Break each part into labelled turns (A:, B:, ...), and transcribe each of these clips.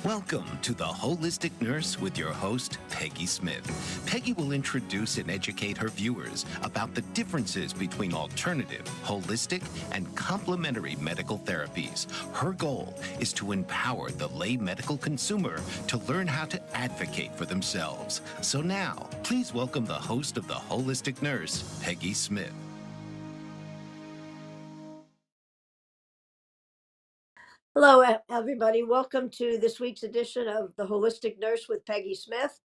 A: Welcome to The Holistic Nurse with your host, Peggy Smith. Peggy will introduce and educate her viewers about the differences between alternative, holistic, and complementary medical therapies. Her goal is to empower the lay medical consumer to learn how to advocate for themselves. So now, please welcome the host of The Holistic Nurse, Peggy Smith.
B: Hello, everybody. Welcome to this week's edition of The Holistic Nurse with Peggy Smith.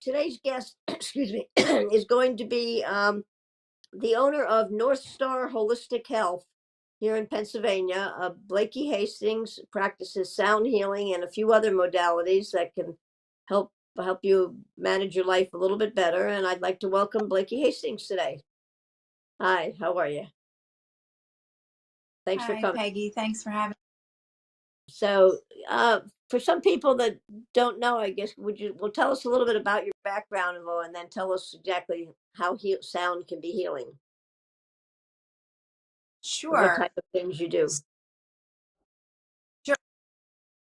B: Today's guest, excuse me, is going to be the owner of North Star Holistic Health here in Pennsylvania. Blakey Hastings practices sound healing and a few other modalities that can help you manage your life a little bit better. And I'd like to welcome Blakey Hastings today. Hi, how are you? Thanks for
C: Hi,
B: coming.
C: Peggy. Thanks for having me.
B: So, for some people that don't know, I guess, well, tell us a little bit about your background and then tell us exactly how sound can be healing, and what
C: Sure.
B: type of things you do.
C: Sure.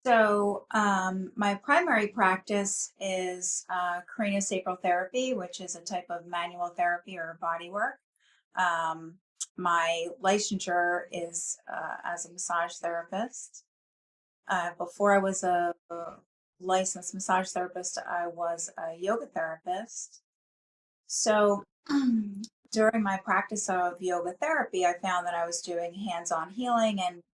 C: So, my primary practice is craniosacral therapy, which is a type of manual therapy or body work. My licensure is as a massage therapist. Before I was a licensed massage therapist, I was a yoga therapist. So, during my practice of yoga therapy, I found that I was doing hands-on healing, and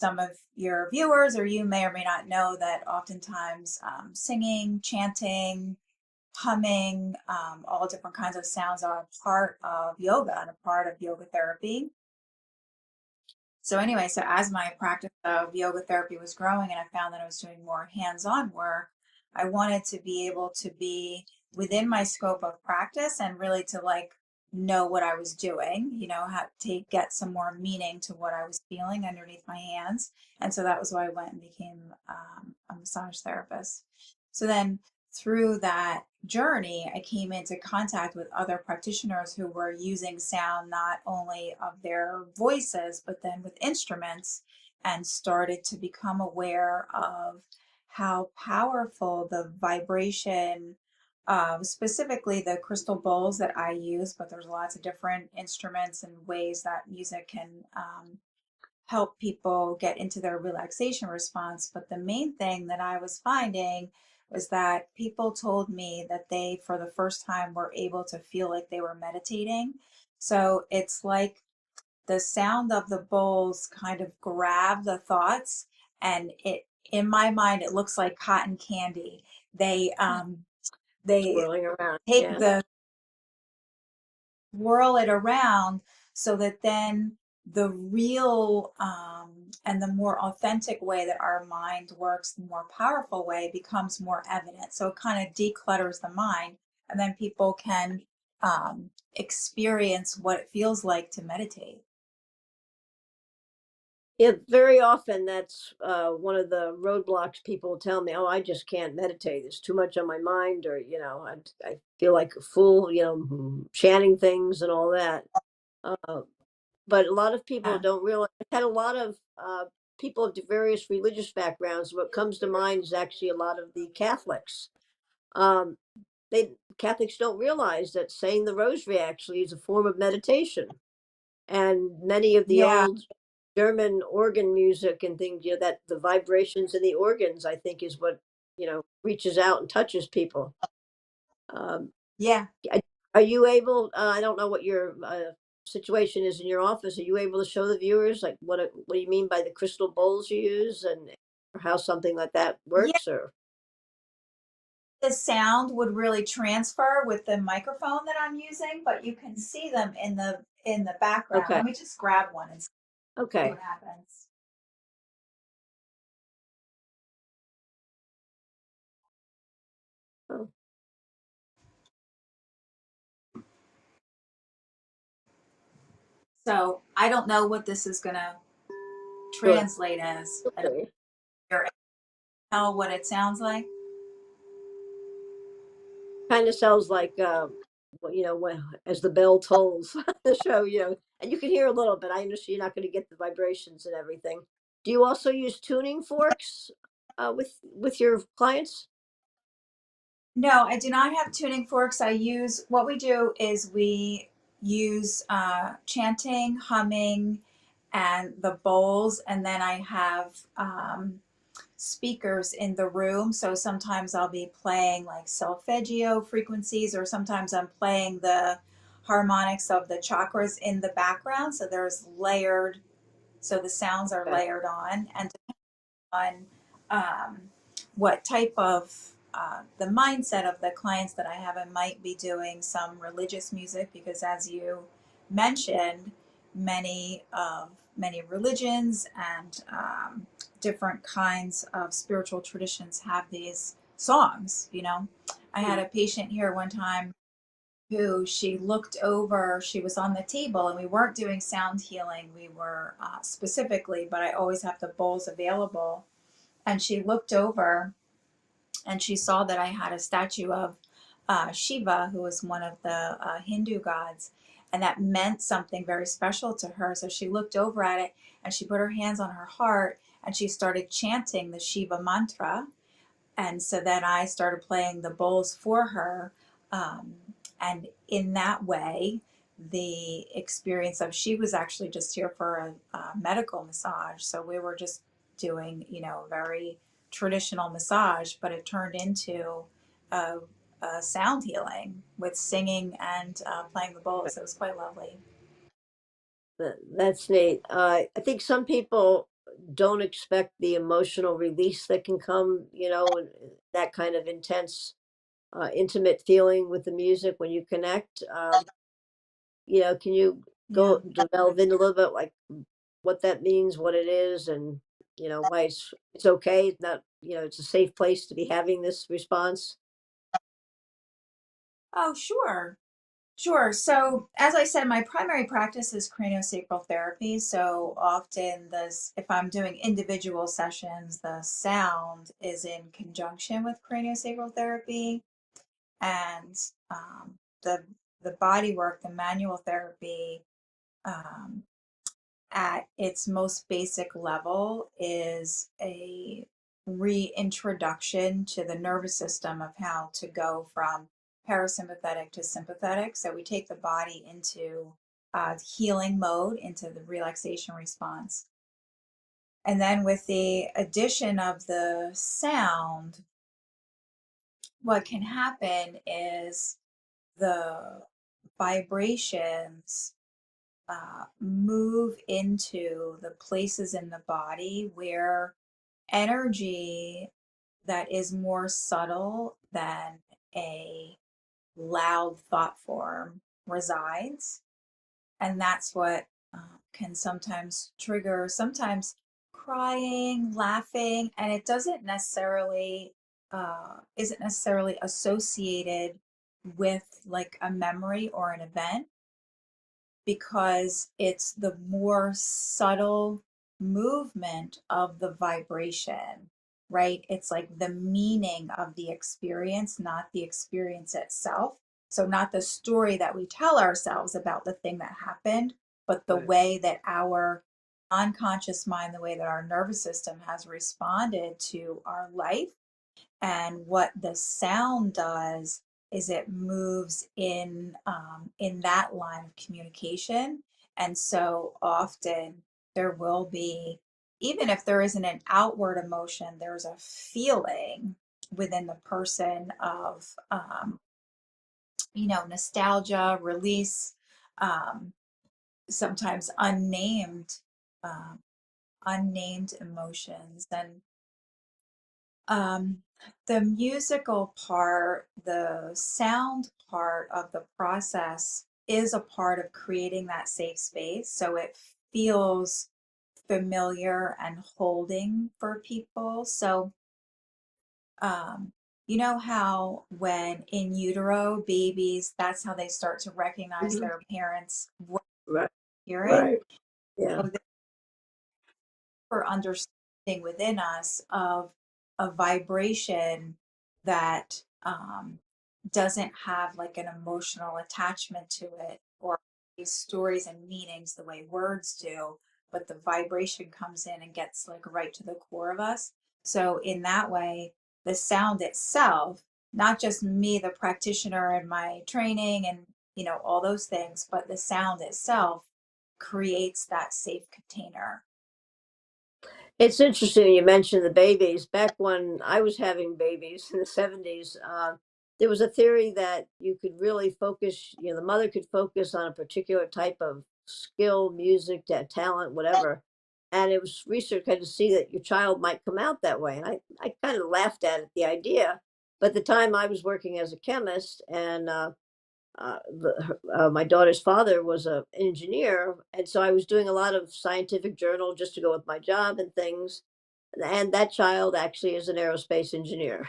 C: some of your viewers or you may or may not know that oftentimes singing, chanting, humming, all different kinds of sounds are a part of yoga and a part of yoga therapy. So anyway, so as my practice of yoga therapy was growing and I found that I was doing more hands-on work, I wanted to be able to be within my scope of practice and really to know what I was doing, how to get some more meaning to what I was feeling underneath my hands. And so that was why I went and became a massage therapist. So then through that journey, I came into contact with other practitioners who were using sound not only of their voices, but then with instruments, and started to become aware of how powerful the vibration, specifically the crystal bowls that I use, but there's lots of different instruments and ways that music can help people get into their relaxation response. But the main thing that I was finding was that people told me that they, for the first time, were able to feel like they were meditating. So it's like the sound of the bowls kind of grab the thoughts, and in my mind, it looks like cotton candy. They
B: Swirling around,
C: take
B: yeah.
C: the whirl it around so that then the real and the more authentic way that our mind works, the more powerful way, becomes more evident. So it kind of declutters the mind, and then people can experience what it feels like to meditate.
B: Yeah, very often that's one of the roadblocks people tell me. Oh, I just can't meditate. There's too much on my mind, or I feel like a fool, chanting things and all that. But a lot of people
C: Yeah.
B: don't realize. I've had a lot of people of various religious backgrounds. What comes to mind is actually a lot of the Catholics. Um, Catholics don't realize that saying the rosary actually is a form of meditation, and many of the
C: Yeah.
B: old German organ music and things, that the vibrations in the organs, I think, is what reaches out and touches people. Um,
C: Yeah.
B: Are you able? I don't know what your situation is in your office. Are you able to show the viewers like what do you mean by the crystal bowls you use, and how something like that
C: Yeah.
B: works? Or
C: The sound would really transfer with the microphone that I'm using, but you can see them in the background.
B: okay,
C: Let me just grab one and see
B: okay.
C: what happens.
B: Oh,
C: So I don't know what this is gonna
B: sure.
C: translate as. I don't
B: Okay.
C: know what it sounds like.
B: Kind of sounds like when as the bell tolls the show, and you can hear a little bit. I understand you're not going to get the vibrations and everything. Do you also use tuning forks with your clients?
C: No, I do not have tuning forks. What we do is we use chanting, humming, and the bowls. And then I have speakers in the room. So sometimes I'll be playing like solfeggio frequencies, or sometimes I'm playing the harmonics of the chakras in the background. So there's layered, so the sounds are
B: Okay.
C: layered on. And on um, what type of the mindset of the clients that I have, I might be doing some religious music because, as you mentioned, many religions and different kinds of spiritual traditions have these songs. I had a patient here one time who she looked over, she was on the table, and we weren't doing sound healing. We were specifically, but I always have the bowls available. And she looked over and she saw that I had a statue of Shiva, who was one of the Hindu gods. And that meant something very special to her. So she looked over at it and she put her hands on her heart and she started chanting the Shiva mantra. And so then I started playing the bowls for her. Um, and in that way, the experience of, she was actually just here for a medical massage. So we were just doing, very traditional massage, but it turned into a, a sound healing with singing and playing the bowls. It was quite lovely.
B: That's neat. I think some people don't expect the emotional release that can come, and that kind of intense, intimate feeling with the music when you connect. Can you
C: Yeah.
B: go delve into a little bit like what that means, what it is, and why it's okay. It's not, it's a safe place to be having this response.
C: Oh, sure. Sure. So, as I said, my primary practice is craniosacral therapy. So, often, if I'm doing individual sessions, the sound is in conjunction with craniosacral therapy, and the body work, the manual therapy, um, at its most basic level, is a reintroduction to the nervous system of how to go from parasympathetic to sympathetic. So we take the body into healing mode, into the relaxation response. And then with the addition of the sound, what can happen is the vibrations move into the places in the body where energy that is more subtle than a loud thought form resides. And that's what can sometimes trigger, sometimes crying, laughing, and it doesn't necessarily isn't necessarily associated with like a memory or an event, because it's the more subtle movement of the vibration, right? It's like the meaning of the experience, not the experience itself. So, not the story that we tell ourselves about the thing that happened, but the
B: Right.
C: way that our unconscious mind, the way that our nervous system has responded to our life. And what the sound does is it moves in that line of communication. And so often there will be, even if there isn't an outward emotion, there's a feeling within the person of nostalgia, release, um, sometimes um, unnamed emotions. And Um, the musical part, the sound part of the process is a part of creating that safe space. So it feels familiar and holding for people. So, um, you know how when in utero babies, that's how they start to recognize
B: Mhm.
C: their parents' voice
B: Right.
C: hearing?
B: Right. Yeah.
C: So for understanding within us of a vibration that doesn't have like an emotional attachment to it, or these stories and meanings the way words do, but the vibration comes in and gets like right to the core of us. So in that way, the sound itself, not just me, the practitioner and my training and, all those things, but the sound itself creates that safe container.
B: It's interesting you mentioned the babies. Back when I was having babies in the 70s, there was a theory that you could really focus, the mother could focus on a particular type of skill, music, talent, whatever. And it was research had to see that your child might come out that way. And I kind of laughed at it, the idea. But at the time I was working as a chemist, and my daughter's father was an engineer, and so I was doing a lot of scientific journal just to go with my job and things. And that child actually is an aerospace engineer.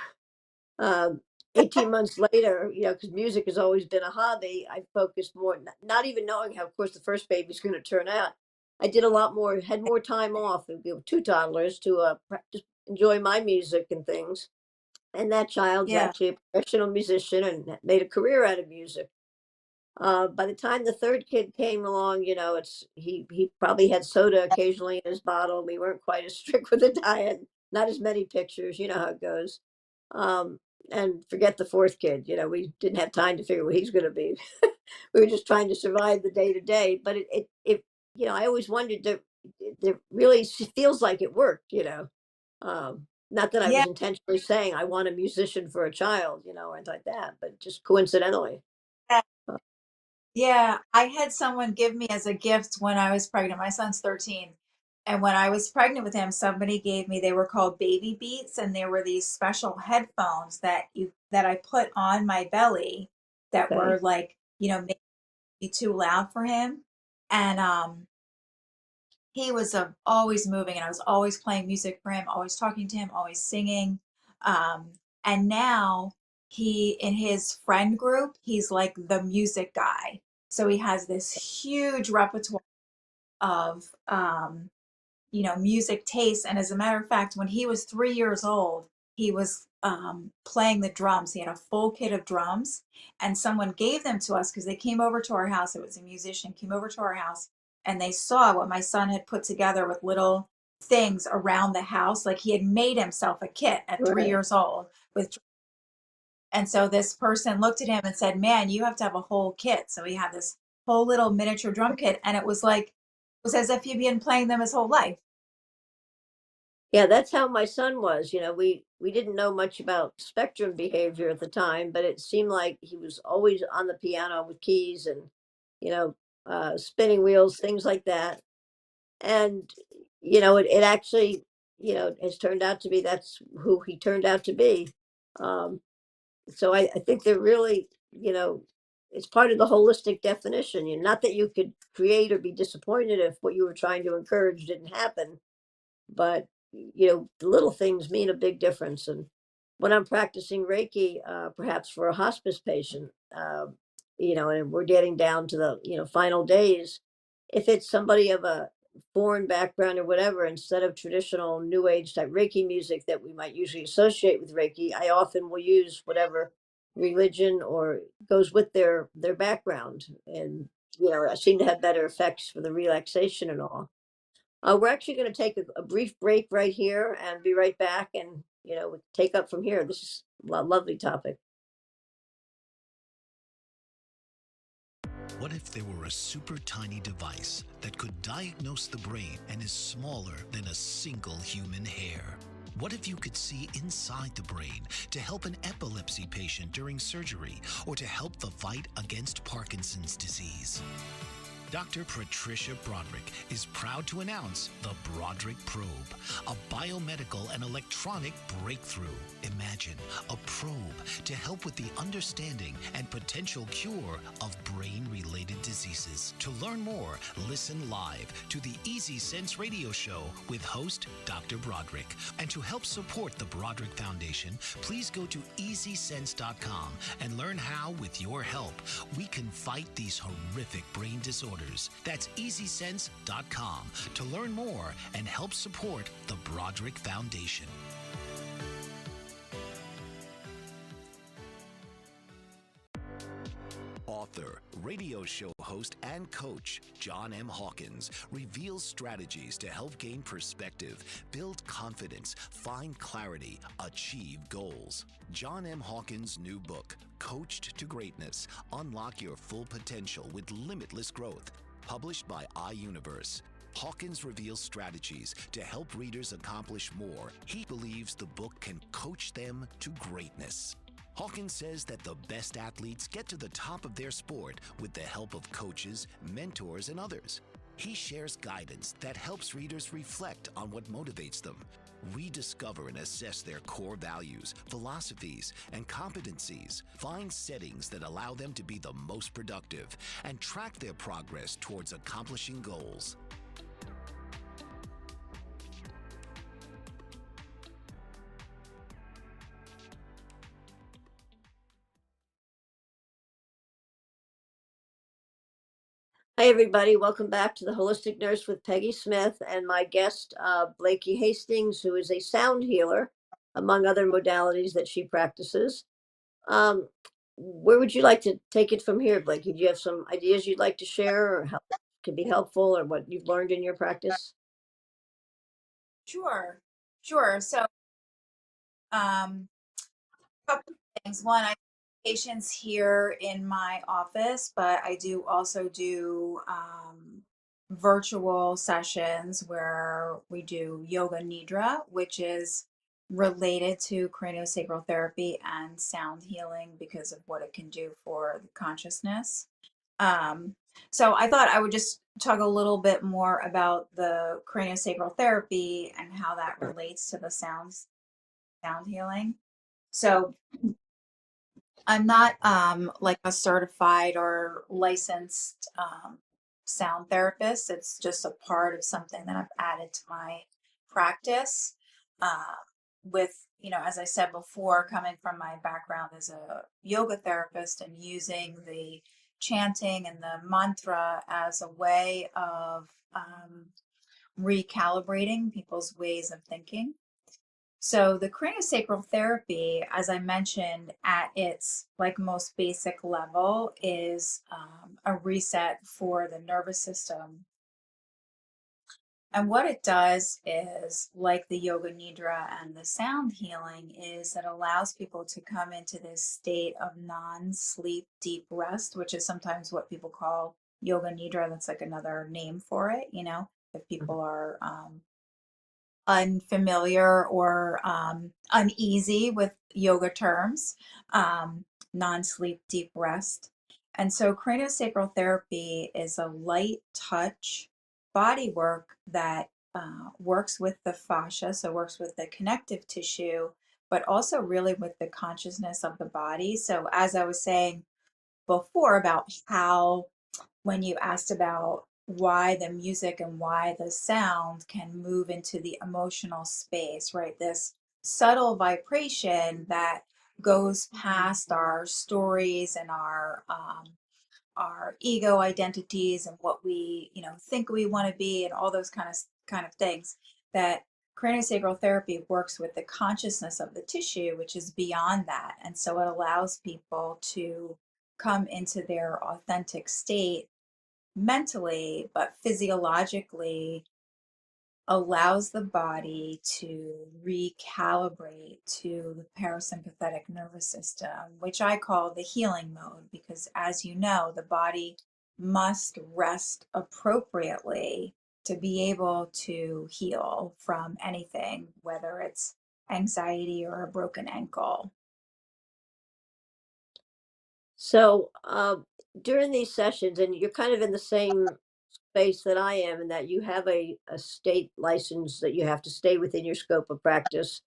B: Um, 18 months later, because music has always been a hobby, I focused more, not even knowing how, of course, the first baby's going to turn out. I did a lot more, had more time off, two toddlers, to just enjoy my music and things. And that child's
C: Yeah.
B: actually a professional musician and made a career out of music. By the time the third kid came along, he probably had soda occasionally in his bottle. We weren't quite as strict with the diet, not as many pictures. You know how it goes. Um, and forget the fourth kid. We didn't have time to figure what he's going to be. We were just trying to survive the day to day. But I always wondered that it really feels like it worked. Not that I
C: Yeah.
B: was intentionally saying I want a musician for a child, or anything like that, but just coincidentally.
C: Yeah, I had someone give me as a gift when I was pregnant. My son's 13. And when I was pregnant with him, somebody gave me, they were called baby beats, and they were these special headphones that I put on my belly that
B: Okay.
C: were like, maybe too loud for him. And he was always moving, and I was always playing music for him, always talking to him, always singing. Um, and now in his friend group, he's like the music guy. So he has this huge repertoire of, music tastes. And as a matter of fact, when he was 3 years old, he was playing the drums. He had a full kit of drums, and someone gave them to us because they came over to our house. It was a musician came over to our house, and they saw what my son had put together with little things around the house. Like he had made himself a kit at three
B: Right.
C: years old with. And so this person looked at him and said, "Man, you have to have a whole kit." So he had this whole little miniature drum kit, and it was as if he'd been playing them his whole life.
B: Yeah, that's how my son was. We didn't know much about spectrum behavior at the time, but it seemed like he was always on the piano with keys and, you know, spinning wheels, things like that. And, it actually, has turned out to be that's who he turned out to be. Um, so I think they're really, it's part of the holistic definition. Not that you could create or be disappointed if what you were trying to encourage didn't happen, but the little things mean a big difference. And when I'm practicing Reiki, perhaps for a hospice patient, and we're getting down to the final days, if it's somebody of a foreign background or whatever, instead of traditional new age type Reiki music that we might usually associate with Reiki, I often will use whatever religion or goes with their background. And I seem to have better effects for the relaxation and all. We're actually going to take a brief break right here and be right back, and we take up from here. This is a lovely topic.
A: What if there were a super tiny device that could diagnose the brain and is smaller than a single human hair? What if you could see inside the brain to help an epilepsy patient during surgery or to help the fight against Parkinson's disease? Dr. Patricia Broderick is proud to announce the Broderick Probe, a biomedical and electronic breakthrough. Imagine a probe to help with the understanding and potential cure of brain-related diseases. To learn more, listen live to the Easy Sense radio show with host Dr. Broderick. And to help support the Broderick Foundation, please go to easysense.com and learn how, with your help, we can fight these horrific brain disorders. That's easysense.com to learn more and help support the Broderick Foundation. Author, radio show host and coach, John M. Hawkins, reveals strategies to help gain perspective, build confidence, find clarity, achieve goals. John M. Hawkins' new book, Coached to Greatness, Unlock Your Full Potential with Limitless Growth, published by iUniverse. Hawkins reveals strategies to help readers accomplish more. He believes the book can coach them to greatness. Hawkins says that the best athletes get to the top of their sport with the help of coaches, mentors, and others. He shares guidance that helps readers reflect on what motivates them, rediscover and assess their core values, philosophies, and competencies, find settings that allow them to be the most productive, and track their progress towards accomplishing goals.
B: Hi, everybody. Welcome back to the Holistic Nurse with Peggy Smith and my guest, Blakey Hastings, who is a sound healer, among other modalities that she practices. Where would you like to take it from here, Blakey? Do you have some ideas you'd like to share or how can be helpful or what you've learned in your practice?
C: Sure. So, couple of things. One, I have patients here in my office, but I do also do virtual sessions where we do yoga nidra, which is related to craniosacral therapy and sound healing because of what it can do for the consciousness. So I thought I would just talk a little bit more about the craniosacral therapy and how that relates to the sound healing. So I'm not like a certified or licensed sound therapist. It's just a part of something that I've added to my practice. With, as I said before, coming from my background as a yoga therapist and using the chanting and the mantra as a way of recalibrating people's ways of thinking. So the craniosacral therapy, as I mentioned, at its like most basic level, is a reset for the nervous system. And what it does is, like the yoga nidra and the sound healing, is it allows people to come into this state of non-sleep deep rest, which is sometimes what people call yoga nidra. That's like another name for it, if people are unfamiliar or uneasy with yoga terms, non-sleep deep rest. And so craniosacral therapy is a light touch body work that works with the fascia, so works with the connective tissue, but also really with the consciousness of the body. So as I was saying before about how when you asked about why the music and why the sound can move into the emotional space, right? This subtle vibration that goes past our stories and our ego identities and what we think we want to be and all those kind of things. That craniosacral therapy works with the consciousness of the tissue, which is beyond that, and so it allows people to come into their authentic state mentally, but physiologically allows the body to recalibrate to the parasympathetic nervous system, which I call the healing mode, because as you know, the body must rest appropriately to be able to heal from anything, whether it's anxiety or a broken ankle.
B: So during these sessions, and you're kind of in the same space that I am, in that you have a state license that you have to stay within your scope of practice.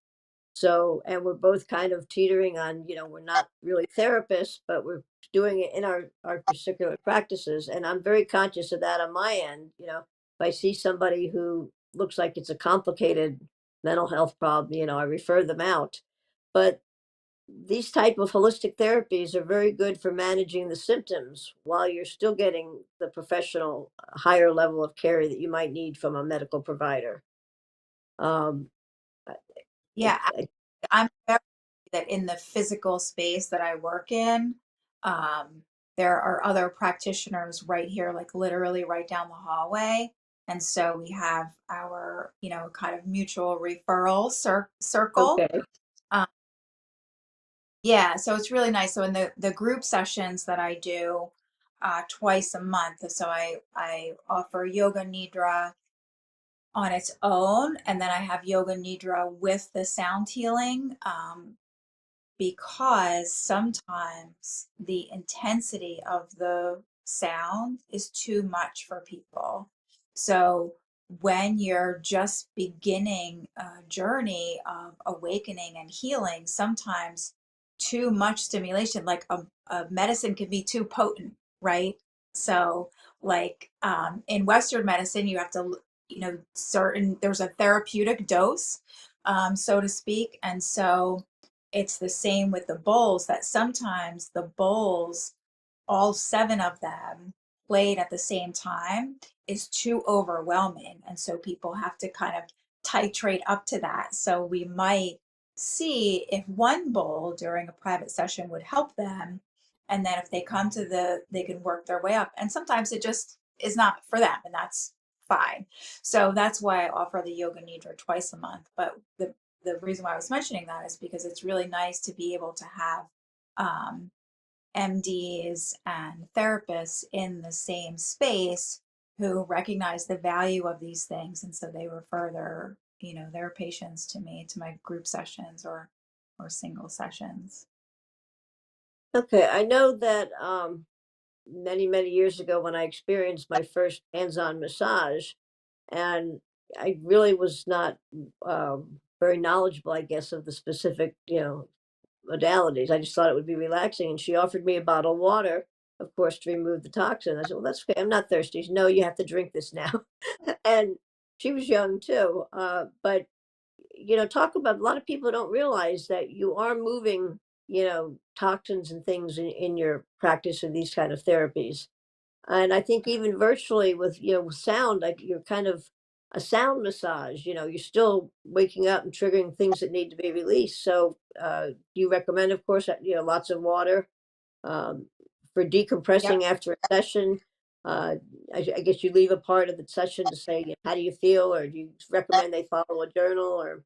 B: So, and we're both kind of teetering on, we're not really therapists, but we're doing it in our particular practices. And I'm very conscious of that on my end. If I see somebody who looks like it's a complicated mental health problem, I refer them out. But these type of holistic therapies are very good for managing the symptoms while you're still getting the professional higher level of care that you might need from a medical provider. Um, I,
C: Yeah,
B: I,
C: I'm very that in the physical space that I work in, there are other practitioners right here, like literally right down the hallway. And so we have our, kind of mutual referral circle.
B: Okay.
C: Um, yeah, so it's really nice. So in the group sessions that I do twice a month, so I offer yoga nidra on its own, and then I have yoga nidra with the sound healing. Because sometimes the intensity of the sound is too much for people. So when you're just beginning a journey of awakening and healing, sometimes too much stimulation, like a medicine can be too potent, right? So like in Western medicine, you have to, there's a therapeutic dose, so to speak. And so it's the same with the bowls, that sometimes the bowls, all seven of them played at the same time, is too overwhelming. And so people have to kind of titrate up to that. So we might see if one bowl during a private session would help them. And then if they come to they can work their way up. And sometimes it just is not for them, and that's fine. So that's why I offer the yoga nidra twice a month. But the reason why I was mentioning that is because it's really nice to be able to have um, MDs and therapists in the same space who recognize the value of these things, and so they refer their patients to me, to my group sessions or single sessions.
B: Okay. I know that many, many years ago when I experienced my first hands-on massage, and I really was not very knowledgeable, I guess, of the specific, modalities. I just thought it would be relaxing, and she offered me a bottle of water, of course, to remove the toxin. I said, "Well, that's okay. I'm not thirsty." She said, "No, you have to drink this now." And she was young too. But talk about, a lot of people don't realize that you are moving, toxins and things in your practice of these kind of therapies. And I think even virtually with, with sound, like you're kind of a sound massage, you're still waking up and triggering things that need to be released. So you recommend, of course, that, lots of water um, for
C: Yep.
B: decompressing after a session. Uh, I guess you leave a part of the session to say, how do you feel? Or do you recommend they follow a journal? Or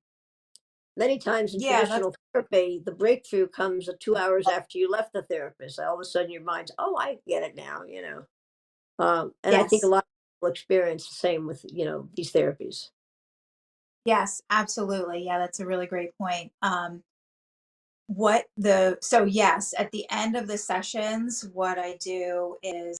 B: many times in
C: Yeah, that's
B: traditional therapy, the breakthrough comes 2 hours after you left the therapist. All of a sudden your mind's, oh, I get it now. And I think a
C: yes.
B: lot of people experience the same with, these therapies.
C: Yes, absolutely. Yeah, that's a really great point. So yes, at the end of the sessions, what I do is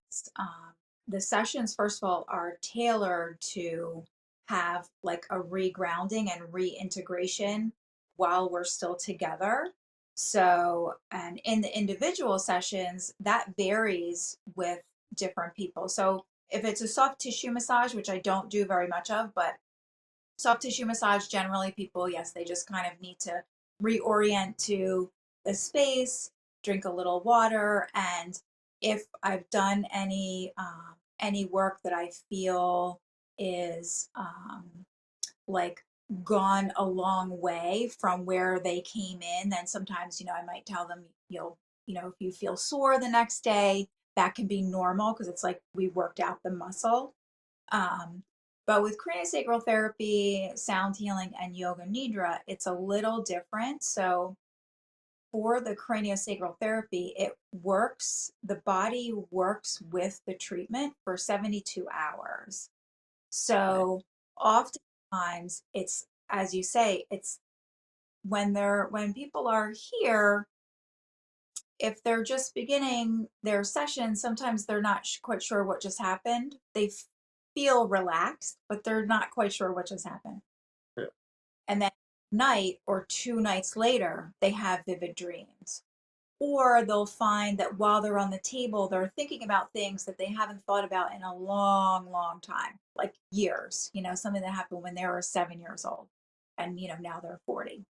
C: the sessions, first of all, are tailored to have like a regrounding and reintegration while we're still together. So, and in the individual sessions, that varies with different people. So if it's a soft tissue massage, which I don't do very much of, but soft tissue massage, generally people, yes, they just kind of need to reorient to the space, drink a little water. And if I've done any work that I feel is like gone a long way from where they came in, then sometimes, I might tell them, if you feel sore the next day, that can be normal, because it's like we worked out the muscle. um, but with craniosacral therapy, sound healing, and yoga nidra, it's a little different. So for the craniosacral therapy, the body works with the treatment for 72 hours.
B: Okay.
C: So oftentimes it's, as you say, it's when people are here, if they're just beginning their session, sometimes they're not quite sure what just happened. They feel relaxed, but they're not quite sure what just happened.
B: Uh,
C: And then night or two nights later, they have vivid dreams. Or they'll find that while they're on the table, they're thinking about things that they haven't thought about in a long, long time, like years, something that happened when they were 7 years old. And, now they're 40.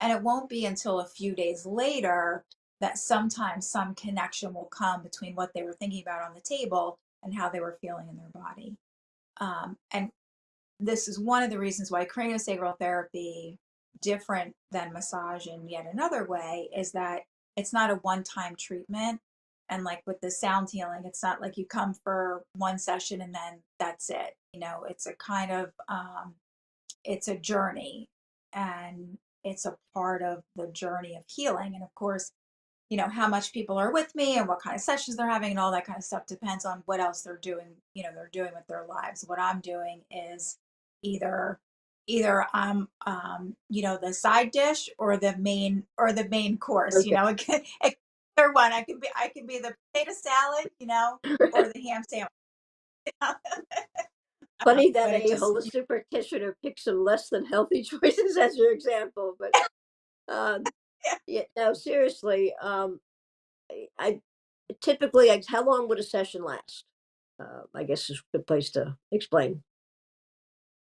C: And it won't be until a few days later that sometimes some connection will come between what they were thinking about on the table and how they were feeling in their body. And this is one of the reasons why craniosacral therapy, different than massage in yet another way, is that it's not a one-time treatment. And like with the sound healing, it's not like you come for one session and then that's it. It's a kind of it's a journey, and it's a part of the journey of healing. And of course, how much people are with me and what kind of sessions they're having and all that kind of stuff depends on what else they're doing, they're doing with their lives. What I'm doing is either I'm the side dish or the main course.
B: Okay.
C: Either one. I can be the potato salad, or the ham sandwich.
B: Funny that
C: But it
B: a
C: just
B: holistic practitioner picks some less than healthy choices as your example, but um,
C: yeah.
B: yeah, no, seriously, I typically, how long would a session last? I guess is a good place to explain.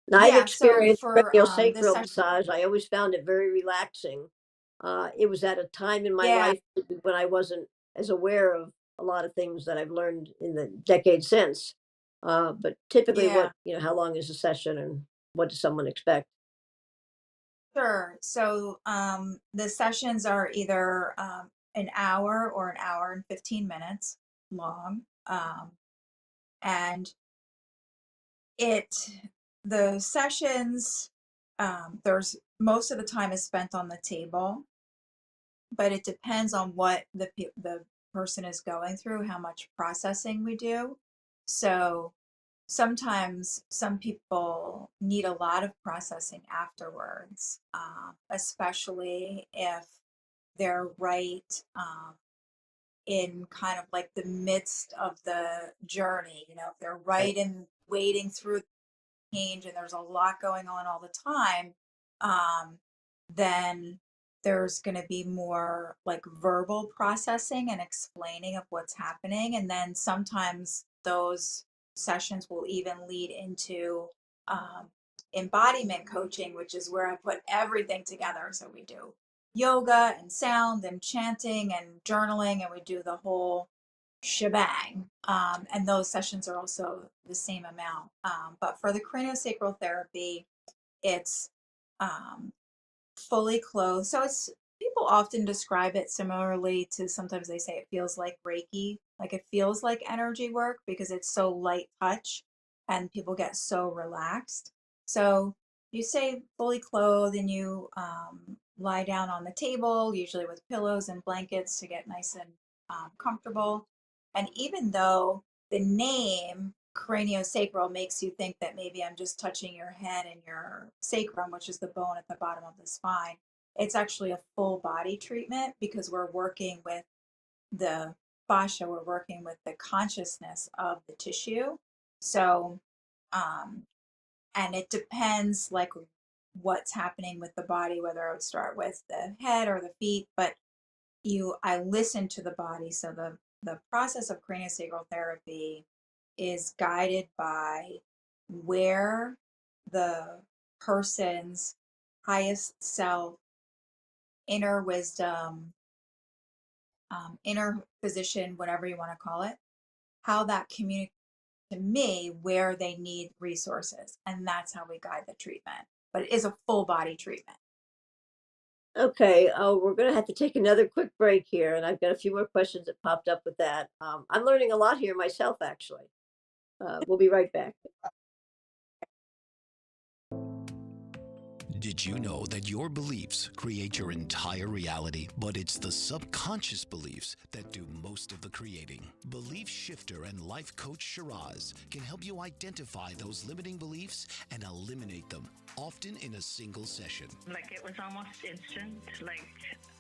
B: Now, I've
C: Yeah, so
B: experienced
C: for this
B: craniosacral
C: session.
B: massage. I always found it very relaxing. It was at a time in my
C: Yeah,
B: life when I wasn't as aware of a lot of things that I've learned in the decades since. But typically,
C: yeah.
B: how long is a session and what does someone expect?
C: Sure. So the sessions are either an hour or an hour and 15 minutes long. And it, the sessions, there's most of the time is spent on the table, but it depends on what the person is going through, how much processing we do. So sometimes some people need a lot of processing afterwards, especially if they're right in kind of like the midst of the journey. If they're
B: Right.
C: right in wading through change and there's a lot going on all the time, um, then there's going to be more like verbal processing and explaining of what's happening. And then sometimes those sessions will even lead into um, embodiment coaching, which is where I put everything together. So we do yoga and sound and chanting and journaling, and we do the whole shebang. And those sessions are also the same amount. But for the craniosacral therapy, it's um, fully clothed. So it's people often describe it similarly to, sometimes they say it feels like Reiki, like it feels like energy work because it's so light touch and people get so relaxed. So you say fully clothed and you lie down on the table, usually with pillows and blankets to get nice and comfortable. And even though the name craniosacral makes you think that maybe I'm just touching your head and your sacrum, which is the bone at the bottom of the spine, it's actually a full body treatment because we're working with the fascia, we're working with the consciousness of the tissue. So, um, and it depends like what's happening with the body, whether I would start with the head or the feet, but I listen to the body. So the process of craniosacral therapy is guided by where the person's highest self, inner wisdom, inner position, whatever you want to call it, how that communicates to me where they need resources. And that's how we guide the treatment. But it is a full body treatment.
B: Okay, we're going to have to take another quick break here, and I've got a few more questions that popped up with that. I'm learning a lot here myself, actually. We'll be right back.
A: Did you know that your beliefs create your entire reality, but it's the subconscious beliefs that do most of the creating? Belief shifter and life coach Shiraz can help you identify those limiting beliefs and eliminate them, often in a single session.
D: Like it was almost instant, like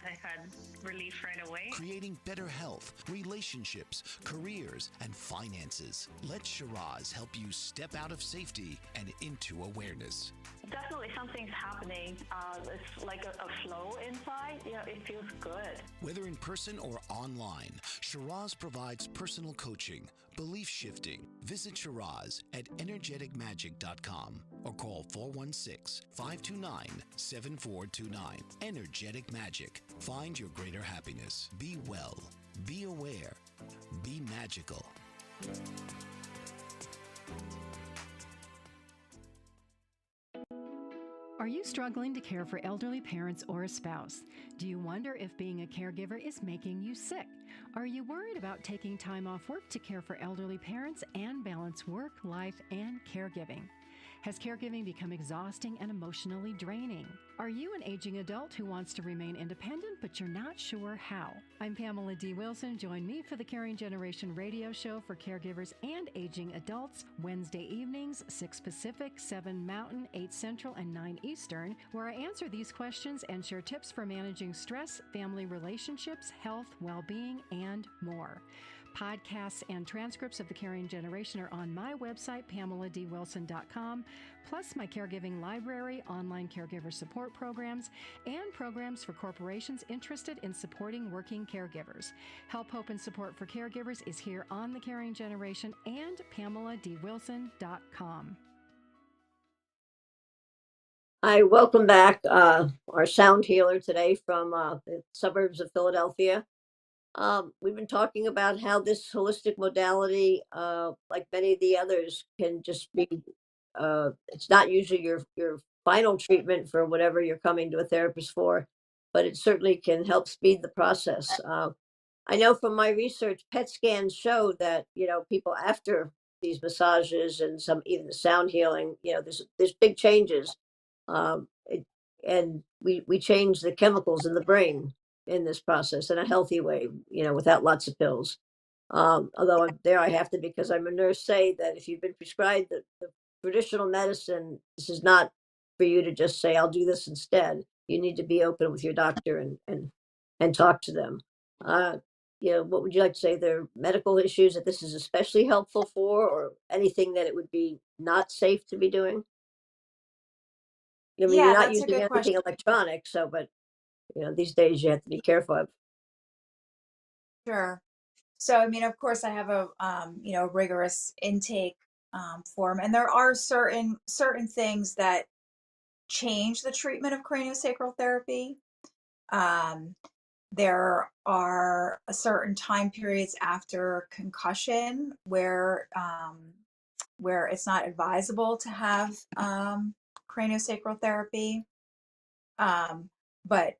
D: I had relief right away.
A: Creating better health, relationships, careers, and finances. Let Shiraz help you step out of safety and into awareness.
D: Definitely something's happening. It's like a flow inside. It feels good.
A: Whether in person or online, Shiraz provides personal coaching, belief shifting. Visit Shiraz at energeticmagic.com or call 416-529-7429. Energetic Magic. Find your greater happiness. Be well. Be aware. Be magical.
E: Are you struggling to care for elderly parents or a spouse? Do you wonder if being a caregiver is making you sick? Are you worried about taking time off work to care for elderly parents and balance work, life, and caregiving? Has caregiving become exhausting and emotionally draining? Are you an aging adult who wants to remain independent, but you're not sure how? I'm Pamela D. Wilson. Join me for the Caring Generation radio show for caregivers and aging adults, Wednesday evenings, 6 Pacific, 7 Mountain, 8 Central, and 9 Eastern, where I answer these questions and share tips for managing stress, family relationships, health, well-being, and more. Podcasts and transcripts of The Caring Generation are on my website, PamelaDWilson.com, plus my caregiving library, online caregiver support programs, and programs for corporations interested in supporting working caregivers. Help, hope, and support for caregivers is here on The Caring Generation and PamelaDWilson.com.
B: I welcome back our sound healer today from the suburbs of Philadelphia. We've been talking about how this holistic modality, like many of the others, can just be, it's not usually your final treatment for whatever you're coming to a therapist for, but it certainly can help speed the process. I know from my research, PET scans show that, people after these massages and some even the sound healing, there's big changes. And we change the chemicals in the brain in this process in a healthy way, without lots of pills. Although there I have to, because I'm a nurse, say that if you've been prescribed the traditional medicine, this is not for you to just say, I'll do this instead. You need to be open with your doctor and talk to them. What would you like to say? There are medical issues that this is especially helpful for, or anything that it would be not safe to be doing? I mean, you're
C: Yeah,
B: not
C: that's a
B: using
C: good
B: anything
C: question.
B: electronic, but these days you have to be careful of.
C: Sure. So, I mean, of course, I have a rigorous intake form, and there are certain things that change the treatment of craniosacral therapy. Um, there are certain time periods after concussion where it's not advisable to have craniosacral therapy. But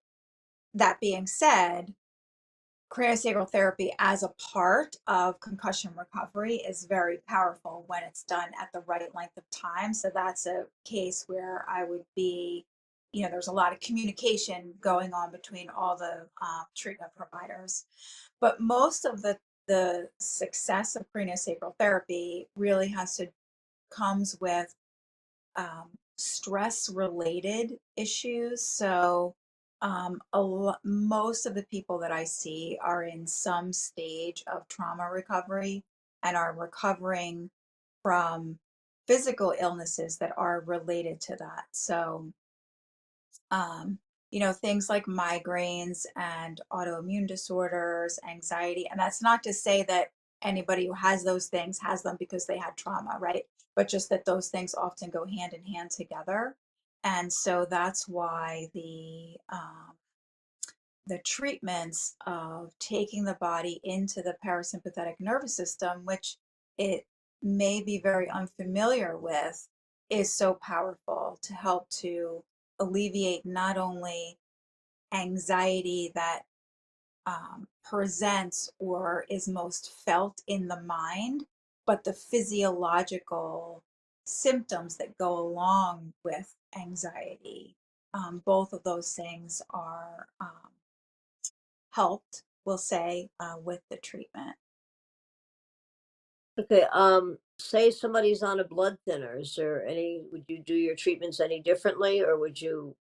C: that being said, craniosacral therapy as a part of concussion recovery is very powerful when it's done at the right length of time. So that's a case where I would be, there's a lot of communication going on between all the treatment providers. But most of the success of craniosacral therapy really comes with stress related issues. So most of the people that I see are in some stage of trauma recovery and are recovering from physical illnesses that are related to that. So, um, things like migraines and autoimmune disorders, anxiety. And that's not to say that anybody who has those things has them because they had trauma, right? But just that those things often go hand in hand together. And so that's why the treatments of taking the body into the parasympathetic nervous system, which it may be very unfamiliar with, is so powerful to help to alleviate not only anxiety that presents or is most felt in the mind, but the physiological symptoms that go along with anxiety. Both of those things are helped, we'll say, with the treatment.
B: Okay. Say somebody's on a blood thinner. Would you do your treatments any differently, or would you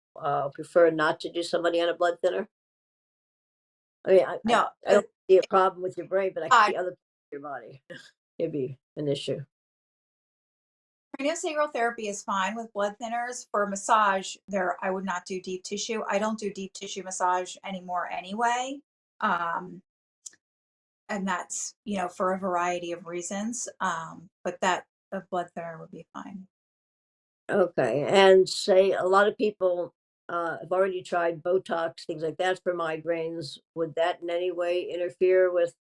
B: prefer not to do somebody on a blood thinner? I mean, I
C: No,
B: don't see a problem with your brain, but I
C: uh,
B: see other parts of your body. It'd be an issue.
C: craniosacral therapy is fine with blood thinners. For massage, I would not do deep tissue. I don't do deep tissue massage anymore anyway. And that's, for a variety of reasons. But that a blood thinner would be fine.
B: Okay. And say a lot of people have already tried Botox, things like that for migraines. Would that in any way interfere with?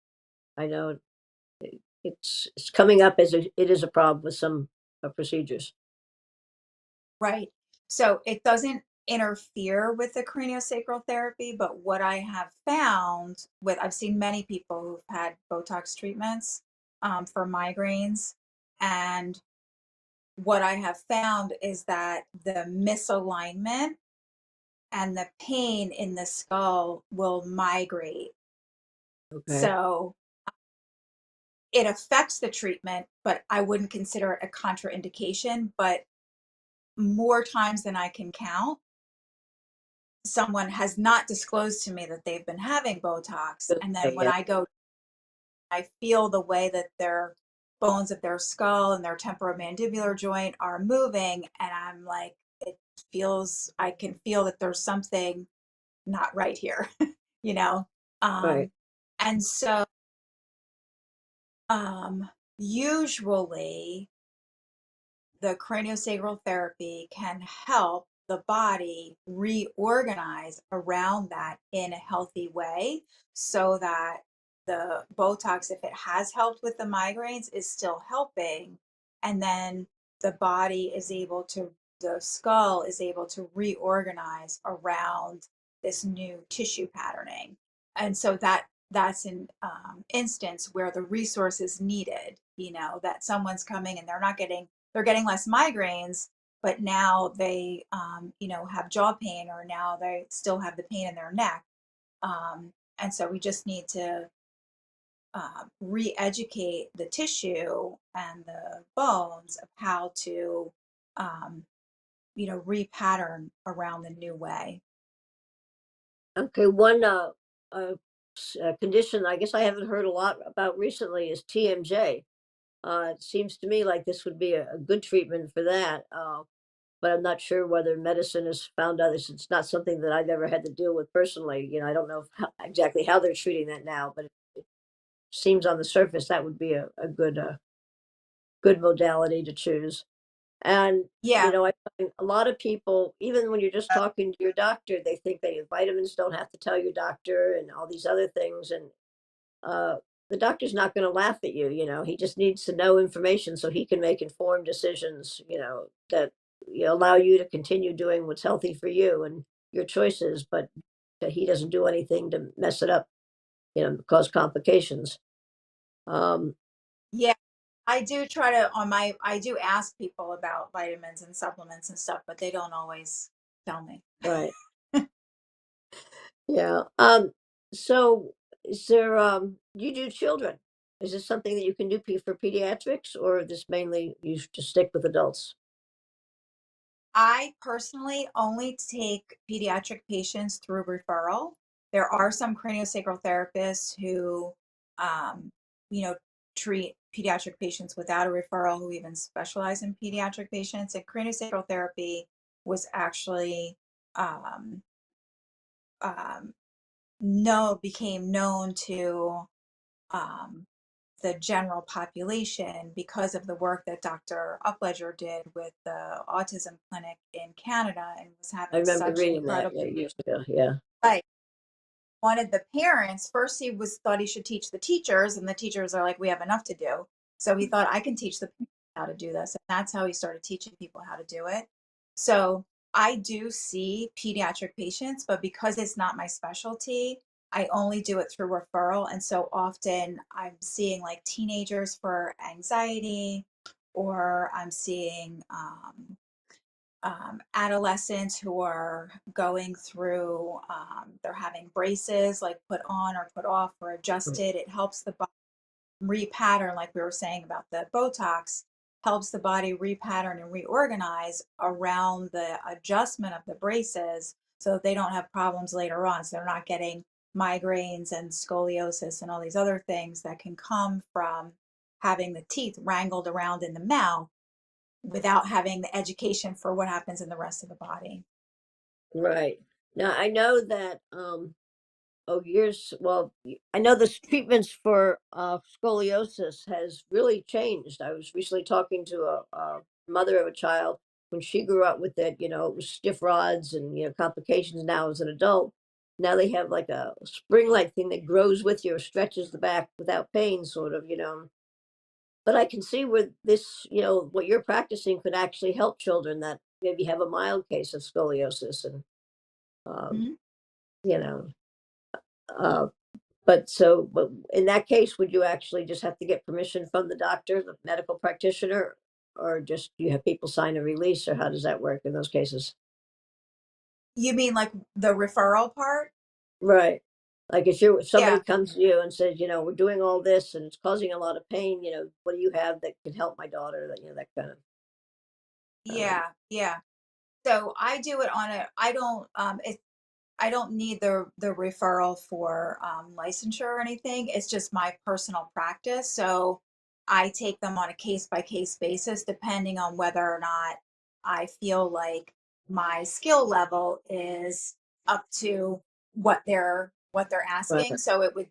B: I know it's coming up as it is a problem with some procedures.
C: Right. So it doesn't interfere with the craniosacral therapy, but what I have found I've seen many people who've had Botox treatments for migraines, and what I have found is that the misalignment and the pain in the skull will migrate.
B: Okay.
C: So it affects the treatment, but I wouldn't consider it a contraindication. But more times than I can count, someone has not disclosed to me that they've been having Botox.
B: Good.
C: And then when
B: Yeah.
C: I go, I feel the way that their bones of their skull and their temporomandibular joint are moving. And I'm like, I can feel that there's something not right here, you know?
B: Right.
C: And so usually the craniosacral therapy can help the body reorganize around that in a healthy way so that the Botox, if it has helped with the migraines, is still helping. And then the body is able to, the skull is able to reorganize around this new tissue patterning. And so that's an instance where the resource is needed, that someone's coming and they're getting less migraines, but now they, have jaw pain, or now they still have the pain in their neck. And so we just need to re-educate the tissue and the bones of how to, repattern around the new way.
B: Okay. One condition I guess I haven't heard a lot about recently is TMJ. It seems to me like this would be a good treatment for that. But I'm not sure whether medicine has found out this. It's not something that I've ever had to deal with personally. I don't know exactly how they're treating that now, but it seems on the surface that would be a good modality to choose. And,
C: Yeah.
B: I find a lot of people, even when you're just talking to your doctor, they think that your vitamins don't have to tell your doctor and all these other things. And uh, the doctor's not going to laugh at you. He just needs to know information so he can make informed decisions, that allow you to continue doing what's healthy for you and your choices, but that he doesn't do anything to mess it up, cause complications. Um,
C: Yeah. I do ask people about vitamins and supplements and stuff, but they don't always tell me.
B: right. Yeah. So is there, you do children? Is this something that you can do for pediatrics, or this mainly you just stick with adults?
C: I personally only take pediatric patients through referral. There are some craniosacral therapists who, um, you know, treat pediatric patients without a referral, who even specialize in pediatric patients. And craniosacral therapy was actually um, um, became known to um, the general population because of the work that Dr. Upledger did with the autism clinic in Canada, and was
B: I
C: having
B: remember
C: such
B: reading that,
C: incredible,
B: yeah, years ago. Yeah.
C: like, wanted the parents first. He thought he should teach the teachers, and the teachers are like, we have enough to do. So he thought, I can teach the parents how to do this, and that's how he started teaching people how to do it. So I do see pediatric patients, but because it's not my specialty, I only do it through referral. And so often I'm seeing like teenagers for anxiety, or I'm seeing adolescents who are going through, they're having braces like put on or put off or adjusted. It helps the body repattern, like we were saying about the Botox, helps the body repattern and reorganize around the adjustment of the braces so that they don't have problems later on. So they're not getting migraines and scoliosis and all these other things that can come from having the teeth wrangled around in the mouth without having the education for what happens in the rest of the body.
B: Right. Now I know that I know the treatments for scoliosis has really changed. I was recently talking to a mother of a child. When she grew up with it, it was stiff rods and complications. Now as an adult, now they have like a spring-like thing that grows with you or stretches the back without pain, sort of. But I can see where this, what you're practicing could actually help children that maybe have a mild case of scoliosis, and um,
C: Mhm.
B: you know, uh, but in that case, would you actually just have to get permission from the doctor, the medical practitioner, or just you have people sign a release, or how does that work in those cases?
C: You mean like the referral part?
B: Right. Like if
C: Yeah,
B: somebody comes to you and says, we're doing all this and it's causing a lot of pain, what do you have that could help my daughter? That that kind of. Um,
C: yeah. So I do it on a I don't I don't need the referral for licensure or anything. It's just my personal practice. So I take them on a case by case basis, depending on whether or not I feel like my skill level is up to what they're asking.
B: right.
C: So it would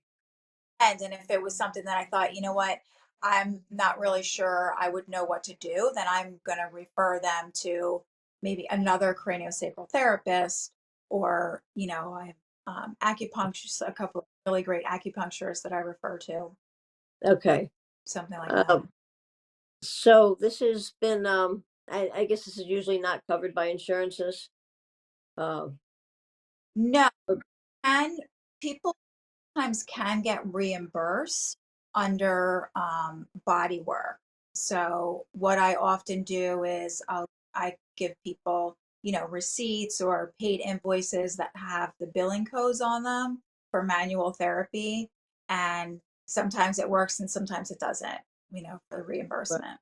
C: and if it was something that I thought, you know what, I'm not really sure I would know what to do, then I'm going to refer them to maybe another craniosacral therapist, or, I have acupuncture, a couple of really great acupuncturists that I refer to,
B: Okay.
C: something like that.
B: Um, so this has been, I guess this is usually not covered by insurances. Um,
C: No,
B: but-
C: and people sometimes can get reimbursed under body work. So what I often do is I give people, receipts or paid invoices that have the billing codes on them for manual therapy, and sometimes it works and sometimes it doesn't, for the
B: but-
C: reimbursement.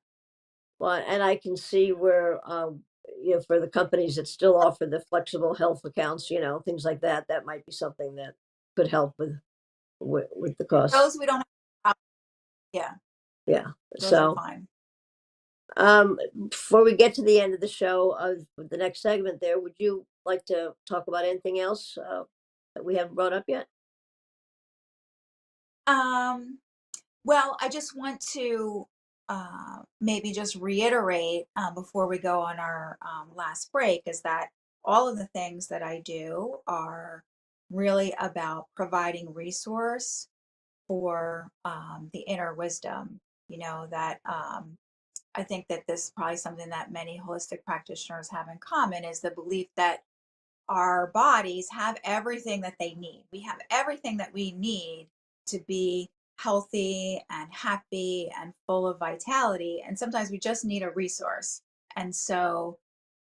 B: well, and I can see where, for the companies that still offer the flexible health accounts, things like that, that might be something that could help with the costs.
C: Those we don't have. Yeah,
B: Yeah.
C: those are
B: So,
C: fine.
B: before we get to the end of the show, of the next segment there, would you like to talk about anything else that we haven't brought up yet?
C: Um, Well, I just want to maybe just reiterate before we go on our last break is that all of the things that I do are really about providing resource for the inner wisdom. That I think that this is probably something that many holistic practitioners have in common is the belief that our bodies have everything that they need. We have everything that we need to be healthy and happy and full of vitality. And sometimes we just need a resource. And so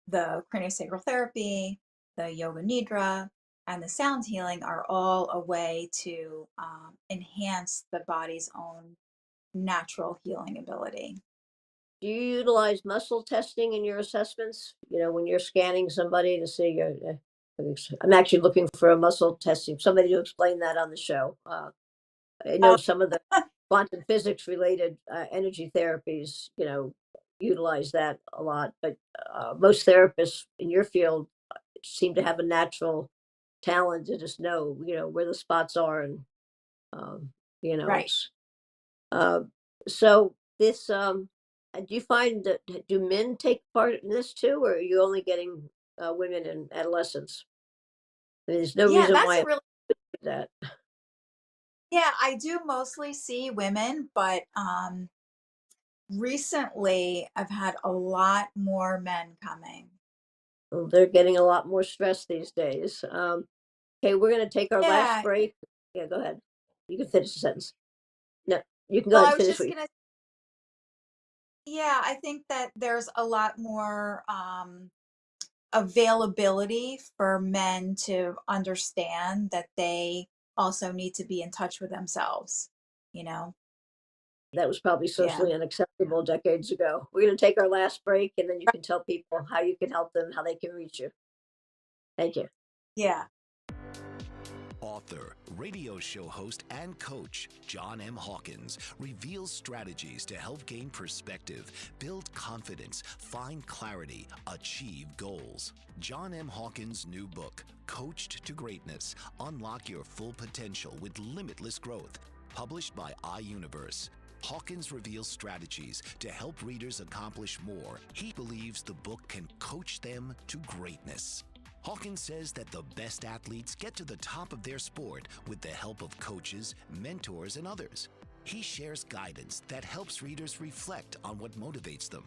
C: the craniosacral therapy, the yoga nidra, and the sound healing are all a way to enhance the body's own natural healing ability.
B: Do you utilize muscle testing in your assessments? When you're scanning somebody to see your, I'm actually looking for a muscle testing, somebody to explain that on the show. I know
C: Oh,
B: some of the quantum physics related energy therapies, utilize that a lot, but most therapists in your field seem to have a natural talent to just know, where the spots are, and um,
C: right.
B: it's uh, so this. Do you find that do men take part in this too, or are you only getting women and adolescents? I mean, there's no
C: Yeah,
B: reason
C: that's
B: why
C: a
B: I
C: really,
B: would do that.
C: yeah, I do mostly see women, but recently I've had a lot more men coming.
B: Well, they're getting a lot more stress these days. Okay, we're going to take our last
C: Yeah.
B: break. Yeah, go ahead. You can finish the sentence. No, you can go
C: Well,
B: ahead
C: I
B: and
C: was
B: finish
C: just
B: what you.
C: gonna, yeah, I think that there's a lot more availability for men to understand that they also need to be in touch with themselves, you know?
B: That was probably
C: Yeah.
B: socially unacceptable decades ago. We're going to take our last break, and then you can tell people how you can help them, how they can reach you. Thank you.
C: Yeah.
A: Author, radio show host, and coach John M. Hawkins reveals strategies to help gain perspective, build confidence, find clarity, achieve goals. John M. Hawkins' new book, Coached to Greatness: Unlock Your Full Potential with Limitless Growth, published by iUniverse. Hawkins reveals strategies to help readers accomplish more. He believes the book can coach them to greatness. Hawkins says that the best athletes get to the top of their sport with the help of coaches, mentors, and others.
F: He shares guidance that helps readers reflect on what motivates them,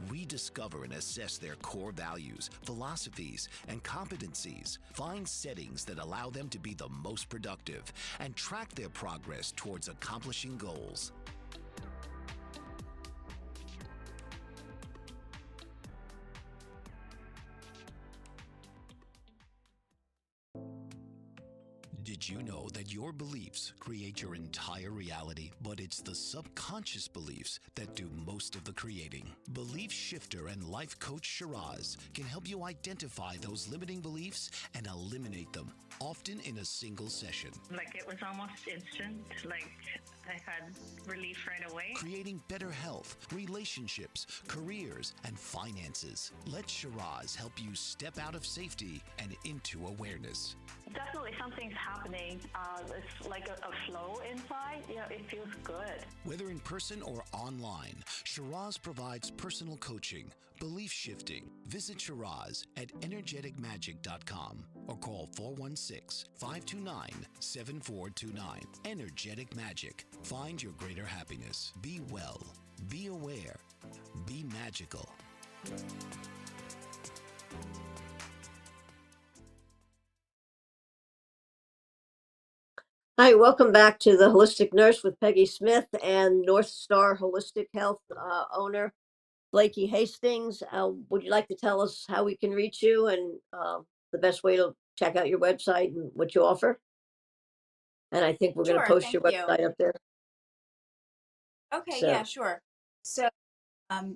F: rediscover and assess their core values, philosophies, and competencies, find settings that allow them to be the most productive, and track their progress towards accomplishing goals. Did you know that your beliefs create your entire reality, but it's the subconscious beliefs that do most of the creating? Belief shifter and life coach Shiraz can help you identify those limiting beliefs and eliminate them, often in a single session.
D: Like it was almost instant, like I had relief right away.
F: Creating better health, relationships, careers, and finances. Let Shiraz help you step out of safety and into awareness.
D: Definitely something's happening. It's like a flow inside. It feels good.
F: Whether in person or online, Shiraz provides personal coaching, belief shifting. Visit Shiraz at energeticmagic.com or call 416-529-7429. Energetic Magic. Find your greater happiness. Be well. Be aware. Be magical.
B: Hi, welcome back to the Holistic Nurse with Peggy Smith and North Star Holistic Health owner, Blakey Hastings. Would you like to tell us how we can reach you and the best way to check out your website and what you offer? And I think we're going to
C: Sure,
B: post your
C: thank you.
B: website up there.
C: Okay,
B: So,
C: yeah, sure. So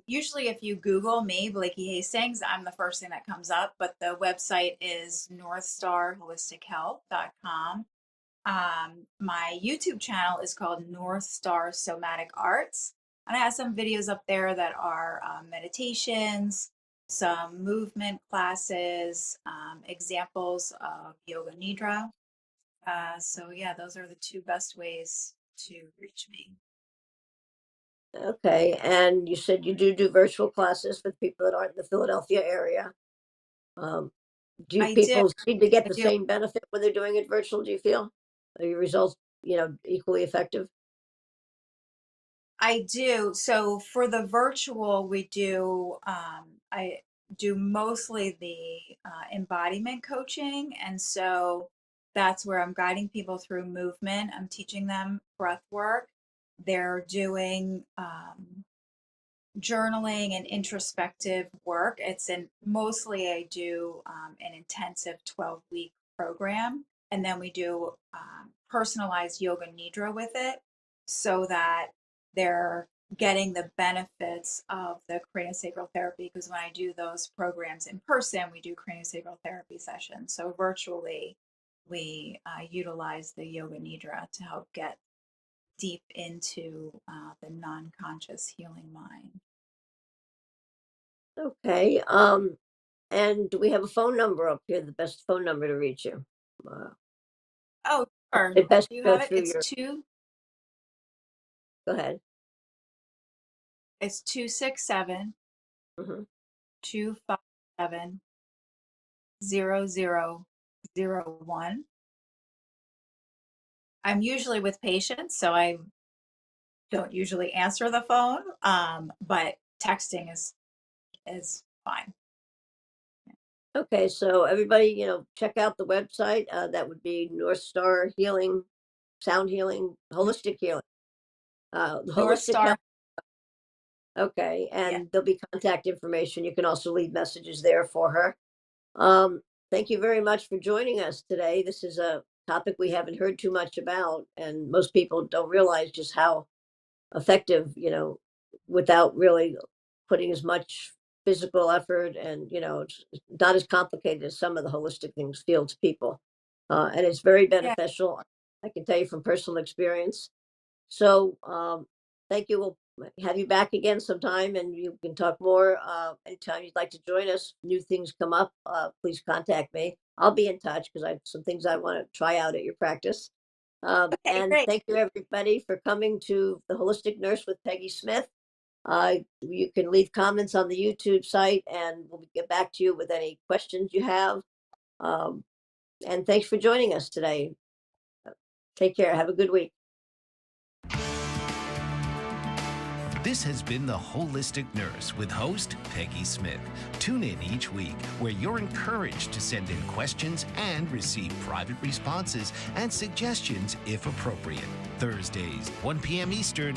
C: usually if you Google me, Blakey Hastings, I'm the first thing that comes up, but the website is northstarholistichealth.com. My YouTube channel is called North Star Somatic Arts, and I have some videos up there that are meditations, some movement classes, examples of yoga nidra. So yeah, those are the two best ways to reach me.
B: okay. And you said you do virtual classes for people that aren't in the Philadelphia area. Do
C: I do.
B: people seem to get
C: I
B: the
C: do.
B: same benefit when they're doing it virtual? Do you feel? Are your results, equally effective?
C: I do. So for the virtual, I do mostly the embodiment coaching. And so that's where I'm guiding people through movement. I'm teaching them breath work. They're doing journaling and introspective work. Mostly I do an intensive 12-week program. And then we do personalized yoga nidra with it so that they're getting the benefits of the craniosacral therapy. Because when I do those programs in person, we do craniosacral therapy sessions. So virtually, we utilize the yoga nidra to help get deep into the non-conscious healing mind.
B: Okay. And do we have a phone number up here? The best phone number to reach you?
C: Oh, sure.
B: It best
C: Do you
B: go
C: have it?
B: through
C: It's
B: your. Go ahead.
C: It's 267
B: Mhm.
C: 257 0001. I'm usually with patients, so I don't usually answer the phone, but texting is fine.
B: Okay, so everybody, check out the website. That would be North Star Healing, Sound Healing, Holistic Healing.
C: North
B: Holistic
C: Star,
B: Health. Okay,
C: yeah.
B: and there'll be contact information. You can also leave messages there for her. Thank you very much for joining us today. This is a topic we haven't heard too much about, and most people don't realize just how effective, without really putting as much physical effort, and it's not as complicated as some of the holistic things feel to people. And it's very
C: Yeah.
B: beneficial. I can tell you from personal experience. So thank you. We'll have you back again sometime, and you can talk more anytime you'd like to join us. New things come up, please contact me. I'll be in touch because I have some things I want to try out at your practice.
C: Okay,
B: And
C: great.
B: thank you everybody for coming to the Holistic Nurse with Peggy Smith. You can leave comments on the YouTube site, and we'll get back to you with any questions you have. And thanks for joining us today. Take care. Have a good week.
A: This has been The Holistic Nurse with host Peggy Smith. Tune in each week where you're encouraged to send in questions and receive private responses and suggestions if appropriate. Thursdays, 1 p.m. Eastern.